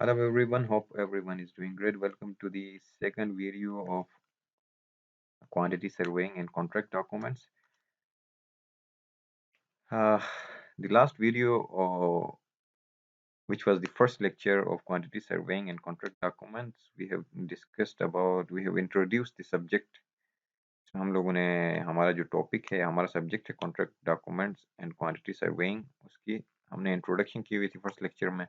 Hello everyone, hope everyone is doing great. Welcome to the second video of quantity surveying and contract documents. Uh, the last video, which was the first lecture of quantity surveying and contract documents, we have introduced the subject. So हम लोगों ने हमारा जो topic है, हमारा subject है contract documents and quantity surveying, उसकी हमने इंट्रोडक्शन की हुई थी फर्स्ट लेक्चर में।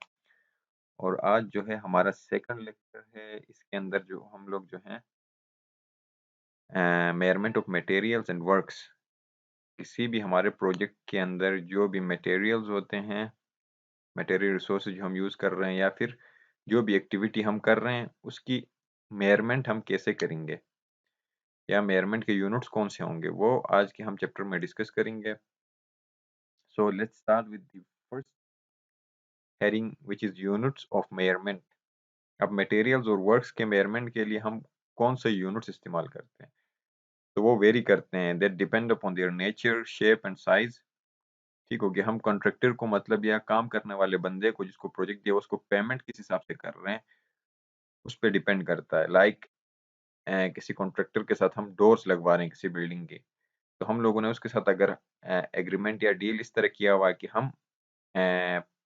और आज जो है हमारा सेकंड लेक्चर है, इसके अंदर जो हम लोग जो है measurement of materials and works, किसी भी हमारे प्रोजेक्ट के अंदर जो भी मटेरियल्स होते हैं, मटेरियल रिसोर्सेज जो हम यूज़ कर रहे हैं या फिर जो भी एक्टिविटी हम कर रहे हैं उसकी मेजरमेंट हम कैसे करेंगे या मेजरमेंट के यूनिट्स कौन से होंगे, वो आज के हम चैप्टर में डिस्कस करेंगे। So let's start with the first heading which is units of measurement. अब मटेरियल्स और वर्क्स के मेजरमेंट के लिए हम कौन से यूनिट्स इस्तेमाल करते हैं, तो वो वेरी करते हैं, that depend upon their nature, shape and size. ठीक हो गया। हम कॉन्ट्रैक्टर को मतलब या काम करने वाले बंदे को जिसको प्रोजेक्ट दिया उसको पेमेंट किस हिसाब से कर रहे हैं उस पर डिपेंड करता है। लाइक किसी कॉन्ट्रैक्टर के साथ हम डोर्स लगवा रहे हैं किसी बिल्डिंग के, तो हम लोगों ने उसके साथ अगर एग्रीमेंट या डील इस तरह किया हुआ है कि हम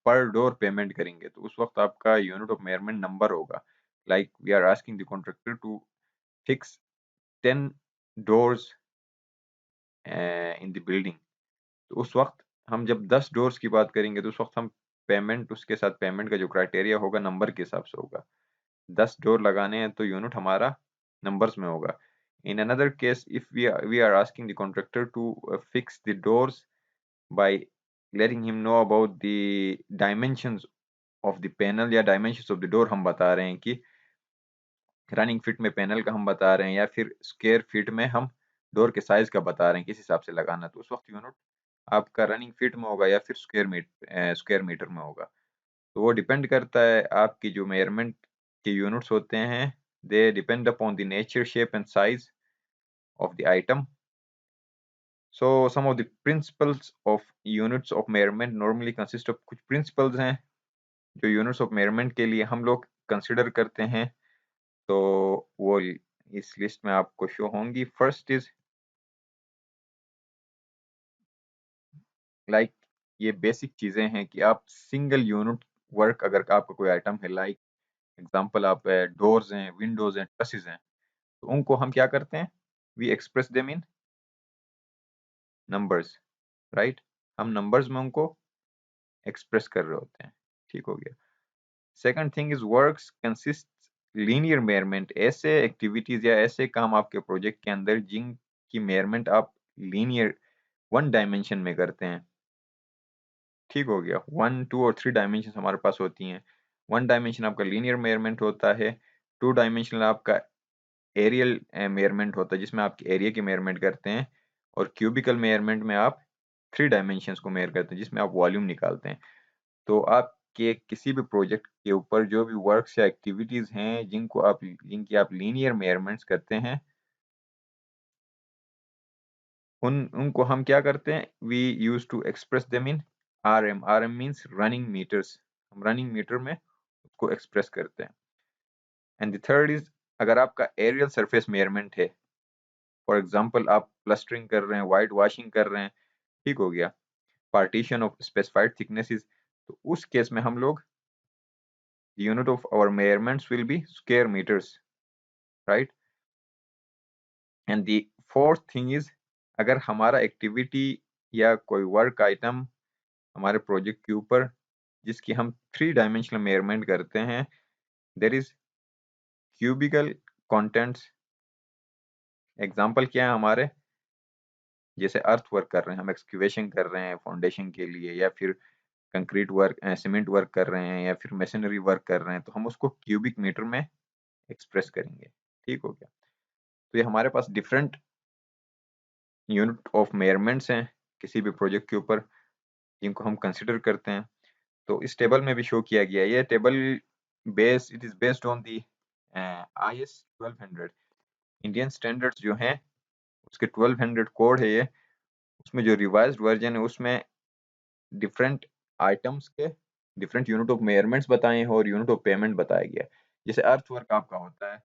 पर डोर पेमेंट करेंगे, तो उस वक्त आपका यूनिट ऑफ मेजरमेंट नंबर होगा। Like we are asking the contractor to fix 10 doors in the building, तो उस वक्त हम जब 10 डोर्स की बात करेंगे तो उस वक्त हम पेमेंट, उसके साथ पेमेंट का जो क्राइटेरिया होगा नंबर के हिसाब से होगा। 10 डोर लगाने हैं तो यूनिट हमारा नंबर्स में होगा। In another case if we are asking the contractor to fix the doors by letting him know about the dimensions of the panel या डायमेंशंस ऑफ द डोर, हम बता रहे हैं कि रनिंग फीट में पैनल का हम बता रहे हैं या फिर स्क्वायर फीट में हम डोर के साइज का बता रहे हैं किस हिसाब से लगाना, तो उस वक्त यूनिट आपका रनिंग फीट में होगा या फिर स्क्वायर मीटर में होगा। तो वो डिपेंड करता है, आपकी जो मेजरमेंट के यूनिट्स होते हैं they depend upon the nature, shape and size of the item. So some of the principles of units of measurement normally consist of, कुछ प्रिंसिपल्स हैं जो यूनिट्स ऑफ मेजरमेंट के लिए हम लोग कंसिडर करते हैं, तो वो इस लिस्ट में आपको शो होंगी। फर्स्ट इज लाइक, ये बेसिक चीजें हैं कि आप सिंगल यूनिट वर्क, अगर आपका कोई आइटम है, लाइक एग्जांपल आप डोर्स हैं, विंडोज हैं, ट्रसेस हैं, तो उनको हम क्या करते हैं, we express them in numbers, right. हम नंबर्स में उनको एक्सप्रेस कर रहे होते हैं। ठीक हो गया। Second thing is works consist linear measurement, ऐसे एक्टिविटीज या ऐसे काम आपके प्रोजेक्ट के अंदर जिनकी मेजरमेंट आप लीनियर वन डायमेंशन में करते हैं। ठीक हो गया। 1, 2 और 3 डायमेंशन हमारे पास होती हैं। 1 डायमेंशन आपका लीनियर मेजरमेंट होता है, 2 डायमेंशनल आपका एरियल मेजरमेंट होता है जिसमें आप एरिया की मेजरमेंट करते हैं, और क्यूबिकल मेजरमेंट में आप 3 डायमेंशंस को मेजर करते हैं जिसमें आप वॉल्यूम निकालते हैं। तो आपके किसी भी प्रोजेक्ट के ऊपर जो भी वर्क्स या एक्टिविटीज हैं जिनकी आप लीनियर मेजरमेंट्स करते हैं, उनको हम क्या करते हैं, we use to express them in RM. RM means running metres, हम रनिंग मीटर में उसको एक्सप्रेस करते हैं। एंड द थर्ड इज, अगर आपका एरियल सरफेस मेजरमेंट है, फॉर एग्जांपल आप प्लास्टरिंग कर रहे हैं, वाइट वॉशिंग कर रहे हैं, ठीक हो गया, पार्टीशन ऑफ स्पेसिफाइड थिकनेसेस, तो उस केस में हम लोग unit of our measurements will be square metres, right. And the fourth thing is, अगर हमारा एक्टिविटी या कोई वर्क आइटम हमारे प्रोजेक्ट के ऊपर जिसकी हम 3 डायमेंशनल मेजरमेंट करते हैं, there is cubical contents. Example क्या है हमारे, जैसे अर्थ वर्क कर रहे हैं, हम एक्सक्यूवेशन कर रहे हैं फाउंडेशन के लिए, या फिर कंक्रीट वर्क, सीमेंट वर्क कर रहे हैं, या फिर मशीनरी वर्क कर रहे हैं, तो हम उसको क्यूबिक मीटर में एक्सप्रेस करेंगे। ठीक हो गया। तो ये हमारे पास डिफरेंट यूनिट ऑफ मेजरमेंट्स हैं किसी भी प्रोजेक्ट के ऊपर जिनको हम कंसिडर करते हैं। तो इस टेबल में भी शो किया गया है। ये table it is based on the IS 1200 Indian standards जो हैं, उसके 1200 कोड है ये। उसमें जो रिवाइज्ड वर्जन है उसमें डिफरेंट आइटम्स के डिफरेंट यूनिट ऑफ मेजरमेंट्स बताए हैं और यूनिट ऑफ पेमेंट बताया गया है। जैसे अर्थ वर्क आपका होता है,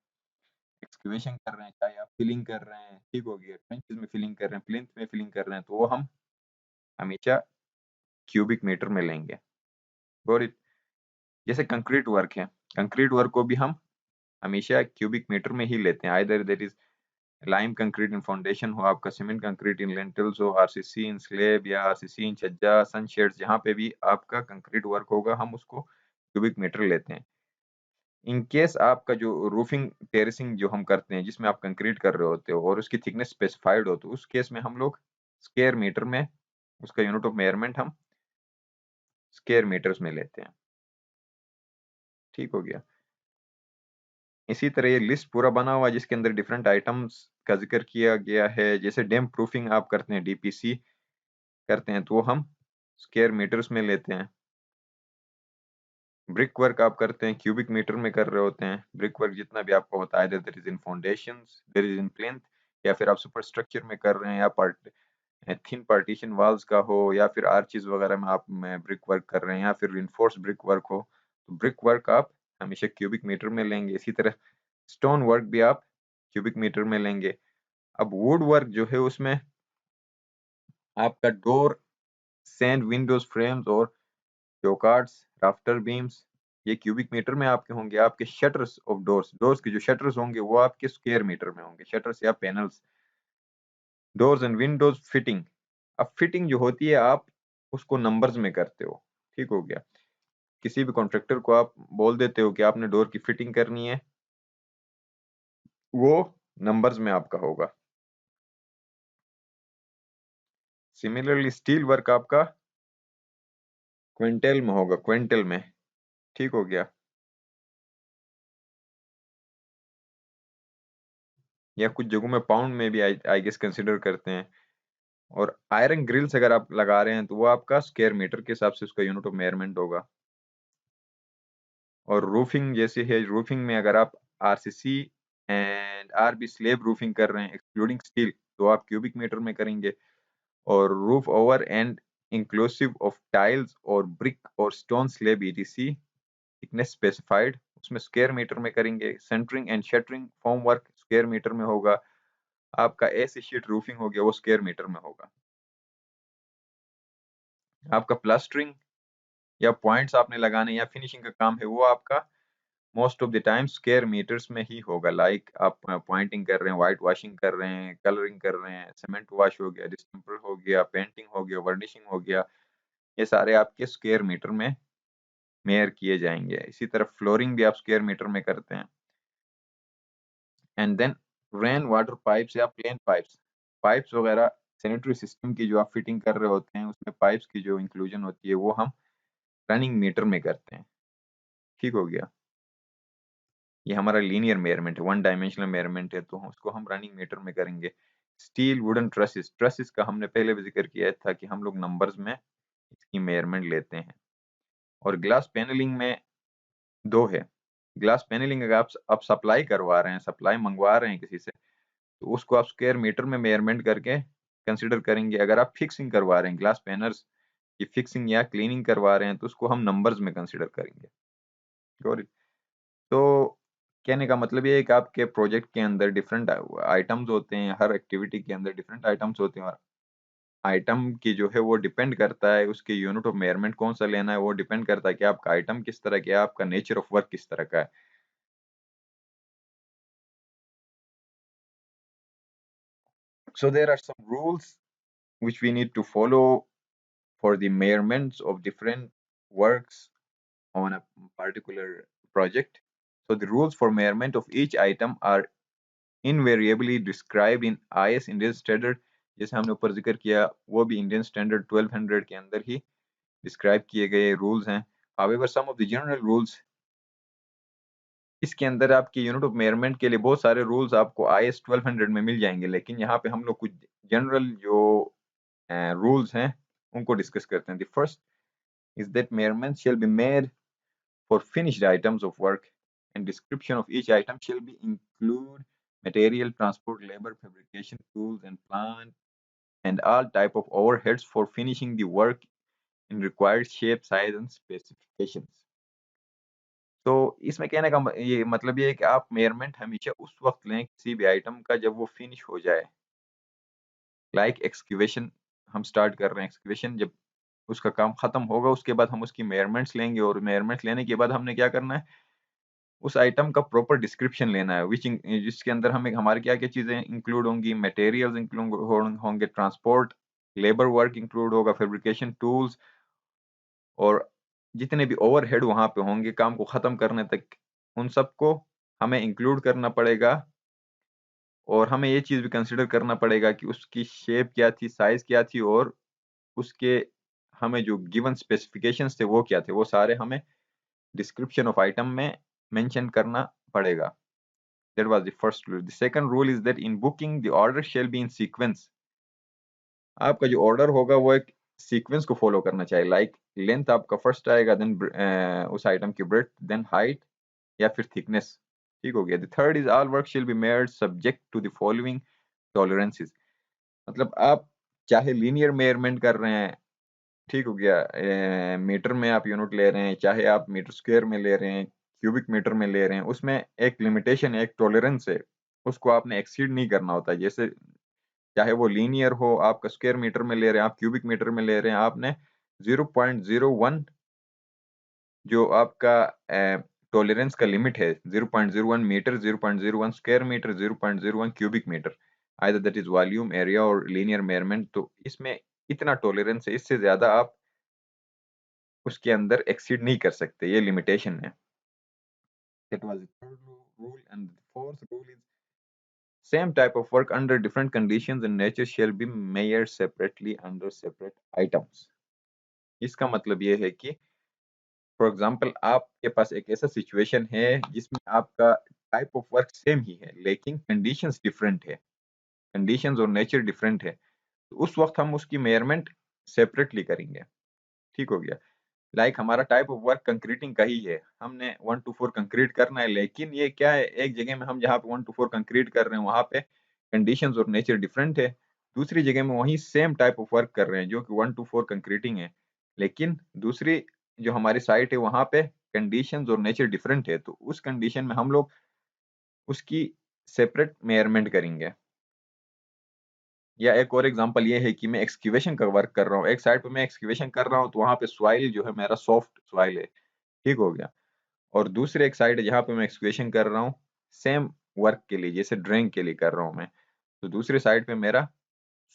एक्सक्यूवेशन कर रहे हैं, चाहे आप फिलिंग कर रहे हैं, ठीक हो गया, ट्रेंचेस में फिलिंग कर रहे हैं, प्लिंथ में फिलिंग कर रहे हैं, तो वो हम हमेशा क्यूबिक मीटर में लेंगे। Got it? जैसे कंक्रीट वर्क है, कंक्रीट वर्क को भी हम हमेशा क्यूबिक मीटर में ही लेते हैं। Either that is lime concrete in foundation हो, आपका सीमेंट कंक्रीट इन लेंटल्स हो, आरसीसी इन स्लेब या आरसीसी इन छज्जा, सनशेड्स, जहाँ पे भी आपका कंक्रीट वर्क होगा हम उसको क्यूबिक मीटर लेते हैं। इन केस आपका जो रूफिंग टेरेसिंग जो हम करते हैं, जिसमें आप कंक्रीट कर रहे होते हो और उसकी थिकनेस स्पेसिफाइड हो, तो उस केस में हम लोग स्क्वायर मीटर में, उसका यूनिट ऑफ मेजरमेंट हम स्क्वायर मीटर्स में लेते हैं। ठीक हो गया। इसी तरह ये लिस्ट पूरा बना हुआ है जिसके अंदर डिफरेंट आइटम्स का जिक्र किया गया है। जैसे डैम प्रूफिंग आप करते हैं, डीपीसी करते हैं, तो वो हम स्क्वायर मीटर्स में लेते हैं। ब्रिक वर्क आप करते हैं, क्यूबिक मीटर में कर रहे होते हैं। ब्रिक वर्क जितना भी आपको होता है, there is in foundations, there is in plinth, या फिर आप सुपर स्ट्रक्चर में कर रहे हैं, या थिन पार्टीशन वॉल्स का हो, या फिर आर्चेस वगैरह में आप ब्रिक वर्क कर रहे हैं, या फिर रिइंफोर्स ब्रिक वर्क हो, तो ब्रिक वर्क आप हमेशा क्यूबिक मीटर में लेंगे। इसी तरह स्टोन वर्क भी आप क्यूबिक मीटर में लेंगे। अब वुड वर्क जो है उसमें आपका डोर, सैंड विंडोज फ्रेम्स और चौकार्ड्स, राफ्टर बीम्स, ये क्यूबिक मीटर में आपके होंगे। आपके शटर्स ऑफ डोर्स, डोर्स के जो शटर्स होंगे वो आपके स्क्वायर मीटर में होंगे, शटर्स या panels. Doors and Windows fitting, अब फिटिंग जो होती है आप उसको नंबर्स में करते हो। ठीक हो गया। किसी भी कॉन्ट्रैक्टर को आप बोल देते हो कि आपने डोर की फिटिंग करनी है, वो नंबर्स में आपका होगा। सिमिलरली स्टील वर्क आपका क्विंटल में होगा, क्विंटल में। ठीक हो गया। या कुछ जगहों में पाउंड में भी आई गेस कंसिडर करते हैं। और आयरन ग्रिल्स अगर आप लगा रहे हैं तो वो आपका स्क्वायर मीटर के हिसाब से उसका यूनिट ऑफ मेजरमेंट होगा। और रूफिंग जैसे है, रूफिंग में अगर आप RCC and RB slab roofing कर रहे हैं एक्सक्लूडिंग स्टील, तो आप क्यूबिक मीटर में करेंगे। और roof over and inclusive of tiles और ब्रिक और stone slab etc thickness specified, उसमें स्क्वायर मीटर में करेंगे। Centering and shuttering form work square metre में होगा। आपका एसी शीट रूफिंग हो गया, वो स्क्वायर मीटर में होगा। आपका प्लास्टरिंग या पॉइंट्स आपने लगाने या फिनिशिंग का काम है, वो आपका most of the time square metres में ही होगा। लाइक आप पॉइंटिंग कर रहे हैं, व्हाइट वॉशिंग कर रहे हैं, कलरिंग कर रहे हैं, सीमेंट वॉश हो गया, डिस्टेंपर हो गया, पेंटिंग हो गया, वर्निशिंग हो गया, ये सारे आपके स्क्वायर मीटर में मेयर किए जाएंगे। इसी तरह फ्लोरिंग भी आप स्क्वायर मीटर में करते हैं। And then rain water pipes या प्लेन पाइप्स, पाइप्स वगैरह सैनिटरी सिस्टम की जो आप फिटिंग कर रहे होते हैं, उसमें पाइप्स की जो इंक्लूजन होती है वो हम रनिंग मीटर में करते हैं। ठीक हो गया। ये हमारा लीनियर मेजरमेंट है, वन डायमेंशनल मेजरमेंट है, तो हम उसको हम रनिंग मीटर में करेंगे। स्टील वुडन ट्रसेस, ट्रसेस का हमने पहले भी जिक्र किया था कि हम लोग नंबर्स में इसकी मेजरमेंट लेते हैं। और ग्लास पैनलिंग में दो है। ग्लास पैनलिंग अगर आप सप्लाई करवा रहे हैं, सप्लाई मंगवा रहे हैं किसी से, तो उसको आप स्क्वायर मीटर में मेजरमेंट करके कंसिडर करेंगे। अगर आप फिक्सिंग करवा रहे हैं, ग्लास पैनल्स की फिक्सिंग या क्लीनिंग करवा रहे हैं, तो उसको हम नंबर्स में कंसिडर करेंगे। Got it? तो कहने का मतलब ये है कि आपके प्रोजेक्ट के अंदर डिफरेंट आइटम्स होते हैं, हर एक्टिविटी के अंदर डिफरेंट आइटम्स होते हैं, और आइटम की जो है वो डिपेंड करता है, उसके यूनिट ऑफ मेजरमेंट कौन सा लेना है, वो डिपेंड करता है कि आपका आइटम किस तरह का है, आपका नेचर ऑफ वर्क किस तरह का है। So there are some rules which we need to follow for the measurements of different works on a particular project. So the rules for measurement of each item are invariably described in IS Indian Standard, जैसे हमने ऊपर जिक्र किया, वो भी Indian standard 1200 के अंदर ही describe किए गए रूल्स हैं। However, some of the general rules, इसके अंदर आपकी यूनिट ऑफ मेजरमेंट के लिए बहुत सारे रूल्स आपको IS 1200 में मिल जाएंगे, लेकिन यहाँ पे हम लोग कुछ जनरल जो rules हैं उनको डिस्कस करते हैं। The first is that measurements shall be made for finished items of work, and description of each item shall be include material, transport, labor, fabrication, tools and plant, and all type of overheads for finishing the work in required shape, size and specifications. तो इसमें कहने का ये मतलब ये है कि आप मेजरमेंट हमेशा उस वक्त लें किसी भी आइटम का जब वो फिनिश हो जाए। लाइक एक्सक्यूवेशन हम स्टार्ट कर रहे हैं, एक्सक्यूवेशन जब उसका काम खत्म होगा उसके बाद हम उसकी मेजरमेंट्स लेंगे और मेजरमेंट्स लेने के बाद हमने क्या करना है, उस आइटम का प्रॉपर डिस्क्रिप्शन लेना है जिसके अंदर हमें हमारी क्या-क्या चीजें इंक्लूड होंगी, मटेरियल्स इंक्लूड होंगे, ट्रांसपोर्ट, लेबर वर्क इंक्लूड होगा, फैब्रिकेशन टूल्स और जितने भी ओवरहेड वहां पे होंगे काम को खत्म करने तक, उन सबको हमें इंक्लूड करना पड़ेगा। और हमें ये चीज भी कंसिडर करना पड़ेगा कि उसकी शेप क्या थी, साइज क्या थी और उसके हमें जो गिवन स्पेसिफिकेशंस थे वो क्या थे, वो सारे हमें डिस्क्रिप्शन ऑफ आइटम में मेंशन करना पड़ेगा। That was the first rule. The second rule is that in booking the order shall be in sequence. आपका जो ऑर्डर होगा वो एक सीक्वेंस को फॉलो करना चाहिए। लाइक लेंथ आपका फर्स्ट आएगा, देन उस आइटम की ब्रेड्थ, देन हाइट या फिर थिकनेस। ठीक हो गया। The third is all work shall be made subject to the following tolerances. मतलब आप चाहे लीनियर मेजरमेंट कर रहे हैं, ठीक हो गया, मीटर में आप यूनिट ले रहे हैं, चाहे आप मीटर स्क्वायर में ले रहे हैं, क्यूबिक मीटर में ले रहे हैं, उसमें एक लिमिटेशन है, एक टॉलरेंस है, उसको आपने एक्सीड नहीं करना होता। जैसे चाहे वो लीनियर हो, आपका स्क्वायर मीटर में ले रहे हैं, आप क्यूबिक मीटर में ले रहे हैं, आपने 0.01 जो आपका टॉलरेंस का लिमिट है, 0.01 metre, 0.01 square metre, 0.01 cubic metre, either that is volume, area और लीनियर मेजरमेंट। तो इसमें इतना टॉलरेंस है, इससे ज्यादा आप उसके अंदर एक्सीड नहीं कर सकते, ये लिमिटेशन है। That was the third rule, and the fourth rule is same type of work under different conditions in nature shall be measured separately under separate items. इसका मतलब ये है कि फॉर एग्जांपल आपके पास एक ऐसा सिचुएशन है जिसमें आपका टाइप ऑफ वर्क सेम ही है लेकिन कंडीशंस डिफरेंट है, कंडीशंस और नेचर डिफरेंट है, तो उस वक्त हम उसकी मेजरमेंट सेपरेटली करेंगे। ठीक हो गया। लाइक हमारा टाइप ऑफ वर्क कंक्रीटिंग का ही है, हमने 1 to 4 कंक्रीट करना है, लेकिन ये क्या है, एक जगह में हम जहाँ पे 1 to 4 कंक्रीट कर रहे हैं वहां पे कंडीशंस और नेचर डिफरेंट है, दूसरी जगह में वही सेम टाइप ऑफ वर्क कर रहे हैं जो कि 1 to 4 कंक्रीटिंग है, लेकिन दूसरी जो हमारी साइट है वहां पे कंडीशंस और नेचर डिफरेंट है, तो उस कंडीशन में हम लोग उसकी सेपरेट मेजरमेंट करेंगे। या एक और एग्जांपल ये है कि मैं एक्सक्यूवेशन का वर्क कर रहा हूँ, एक साइड पे मैं एक्सक्यूवेशन कर रहा हूँ तो वहां पे सॉइल जो है मेरा सॉफ्ट सॉइल है, ठीक हो गया, और दूसरे एक साइड है जहाँ पे मैं एक्सक्यूवेशन कर रहा हूँ सेम वर्क के लिए, जैसे ड्राइंग के लिए कर रहा हूँ मैं, तो दूसरे साइड पे मेरा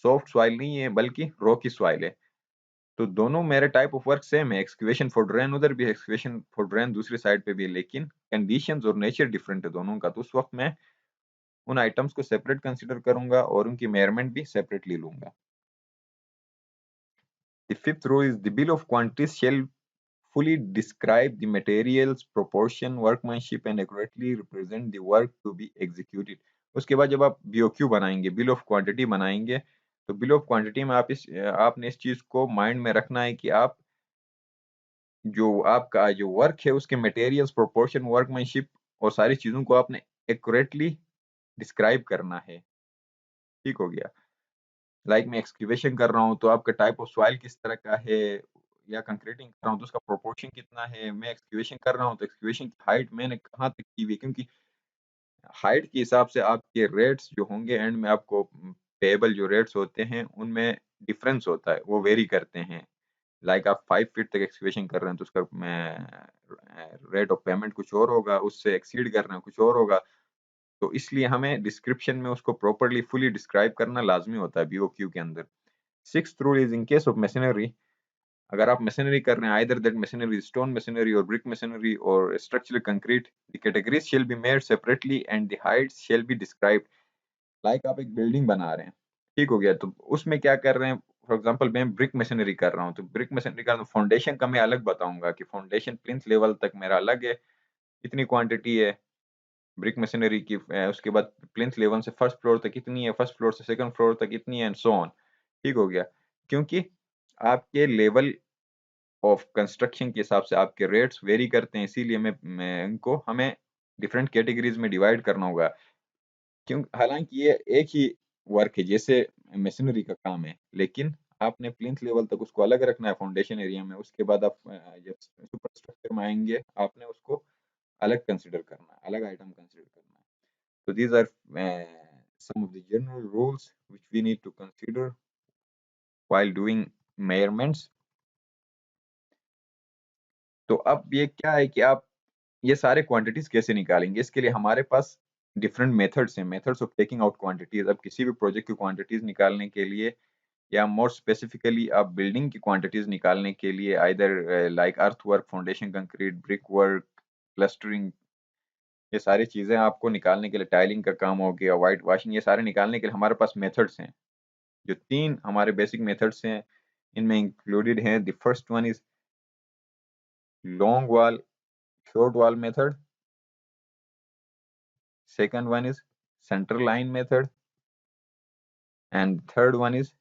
सॉफ्ट सॉइल नहीं है बल्कि रॉकी सॉइल है। तो दोनों मेरे टाइप ऑफ वर्क सेम है, एक्सक्यूवेशन फॉर ड्रेन उधर भी, एक्सक्यूवेशन फॉर ड्रेन दूसरी साइड पे भी है, लेकिन कंडीशंस और नेचर डिफरेंट है दोनों का, तो उस वक्त मैं उन आइटम्स को सेपरेट कंसीडर करूंगा और उनकी मेजरमेंट भी सेपरेटली लूंगा। The fifth rule is the bill of quantities shall fully describe the materials, proportion, workmanship and accurately represent the work to be executed. उसके बाद जब आप BOQ बनाएंगे, बिल ऑफ क्वांटिटी बनाएंगे, तो बिल ऑफ क्वांटिटी में आपने इस चीज को माइंड में रखना है कि आप जो आपका जो वर्क है उसके मटेरियल्स, प्रोपोर्शन, वर्कमैनशिप और सारी चीजों को आपने एक्यूरेटली डिस्क्राइब करना है। ठीक हो गया। लाइक मैं एक्सक्यूवेशन कर रहा हूँ तो आपका टाइप ऑफ सॉइल किस तरह का है, या कंक्रीटिंग कर रहा हूँ तो उसका प्रोपोर्शन कितना है, मैं एक्सक्यूवेशन कर रहा हूँ तो एक्सक्यूवेशन की हाइट मैंने कहाँ तक की हुई है, क्योंकि हाइट के हिसाब से आपके रेट्स जो होंगे एंड में आपको पेएबल जो रेट्स होते हैं उनमें डिफरेंस होता है, वो वेरी करते हैं। लाइक आप 5 फीट तक एक्सक्यूवेशन कर रहे हैं तो उसका रेट ऑफ पेमेंट कुछ और होगा, उससे एक्सीड कर रहे हैं कुछ और होगा, तो इसलिए हमें डिस्क्रिप्शन में उसको प्रॉपर्ली फुली डिस्क्राइब करना लाजमी होता है बीओक्यू के अंदर। Sixth rule is in case of machinery, अगर आप मशीनरी कर रहे हैं, either that machinery stone machinery और ब्रिक मशीनरी और structural concrete, the categories shell be made separately and the Heights shall be described. Like आप एक बिल्डिंग बना रहे हैं, ठीक हो गया, तो उसमें क्या कर रहे हैं, फॉर एग्जांपल मैं ब्रिक मशीनरी कर रहा हूँ, तो ब्रिक मशीनरी का फाउंडेशन का मैं अलग बताऊंगा कि फाउंडेशन प्लिंथ लेवल तक मेरा अलग है, इतनी क्वांटिटी है ब्रिक मशीनरी की, उसके बाद प्लिंथ लेवल से फर्स्ट फ्लोर तक कितनी है, फर्स्ट फ्लोर से सेकंड फ्लोर तक कितनी है एंड सो ऑन। ठीक हो गया, क्योंकि आपके लेवल ऑफ कंस्ट्रक्शन के हिसाब से आपके रेट्स वेरी करते हैं, इसीलिए मैं इनको हमें डिफरेंट कैटेगरीज में डिवाइड करना होगा। क्यों, हालांकि ये एक ही वर्क है जैसे मशीनरी का काम है, लेकिन आपने प्लिंथ लेवल तक उसको अलग रखना है फाउंडेशन एरिया में, उसके बाद आप जब सुपर स्ट्रक्चर में आएंगे आपने उसको अलग कंसिडर करना है, अलग आइटम कंसिडर करना है। तो these are some of the general rules which we need to consider while doing measurements। तो अब ये क्या है कि आप ये सारे क्वांटिटीज कैसे निकालेंगे, इसके लिए हमारे पास डिफरेंट मेथड्स हैं, methods of taking out quantities. अब किसी भी प्रोजेक्ट की क्वांटिटीज निकालने के लिए या मोर स्पेसिफिकली आप बिल्डिंग की क्वांटिटीज निकालने के लिए either like earth work, foundation concrete, brick work, clustering, ये सारी चीजें आपको निकालने के लिए, टाइलिंग का काम हो गया, व्हाइट वॉशिंग, ये सारे निकालने के लिए हमारे पास मेथड्स हैं। जो 3 हमारे बेसिक मेथड्स हैं इनमें इंक्लूडेड है, the first one is long wall short wall method, second one is center line method, and third one is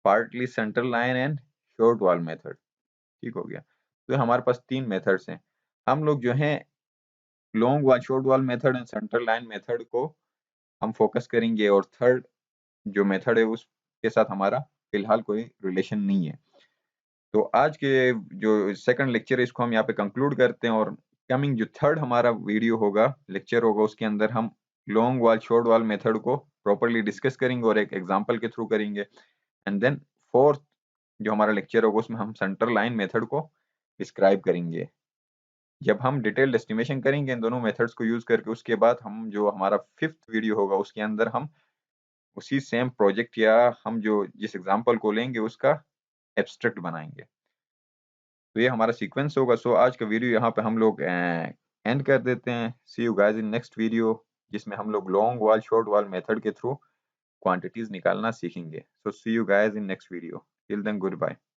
partly center line and short wall method। ठीक हो गया। तो हमारे पास 3 मेथड्स हैं। हम लोग जो हैं long wall, short wall method and centre line method को हम फोकस करेंगे, और थर्ड जो मेथड है उसके साथ हमारा फिलहाल कोई रिलेशन नहीं है। तो आज के जो सेकंड लेक्चर है इसको हम यहाँ पे कंक्लूड करते हैं, और कमिंग जो थर्ड हमारा वीडियो होगा, लेक्चर होगा, उसके अंदर हम long wall short wall method को प्रॉपरली डिस्कस करेंगे और एक एग्जांपल के थ्रू करेंगे। एंड देन फोर्थ जो हमारा लेक्चर होगा उसमें हम सेंटर लाइन मेथड को डिस्क्राइब करेंगे। जब हम डिटेल्ड एस्टिमेशन करेंगे इन दोनों मेथड्स को यूज करके, उसके बाद हम जो हमारा फिफ्थ वीडियो होगा उसके अंदर हम उसी सेम प्रोजेक्ट या हम जो जिस एग्जांपल को लेंगे उसका एब्स्ट्रैक्ट बनाएंगे। तो ये हमारा सीक्वेंस होगा। सो आज का वीडियो यहाँ पे हम लोग एंड कर देते हैं। See you guys in next video, जिसमें हम लोग long wall short wall method के थ्रू क्वांटिटीज निकालना सीखेंगे। So see you guys in next video, till then good bye.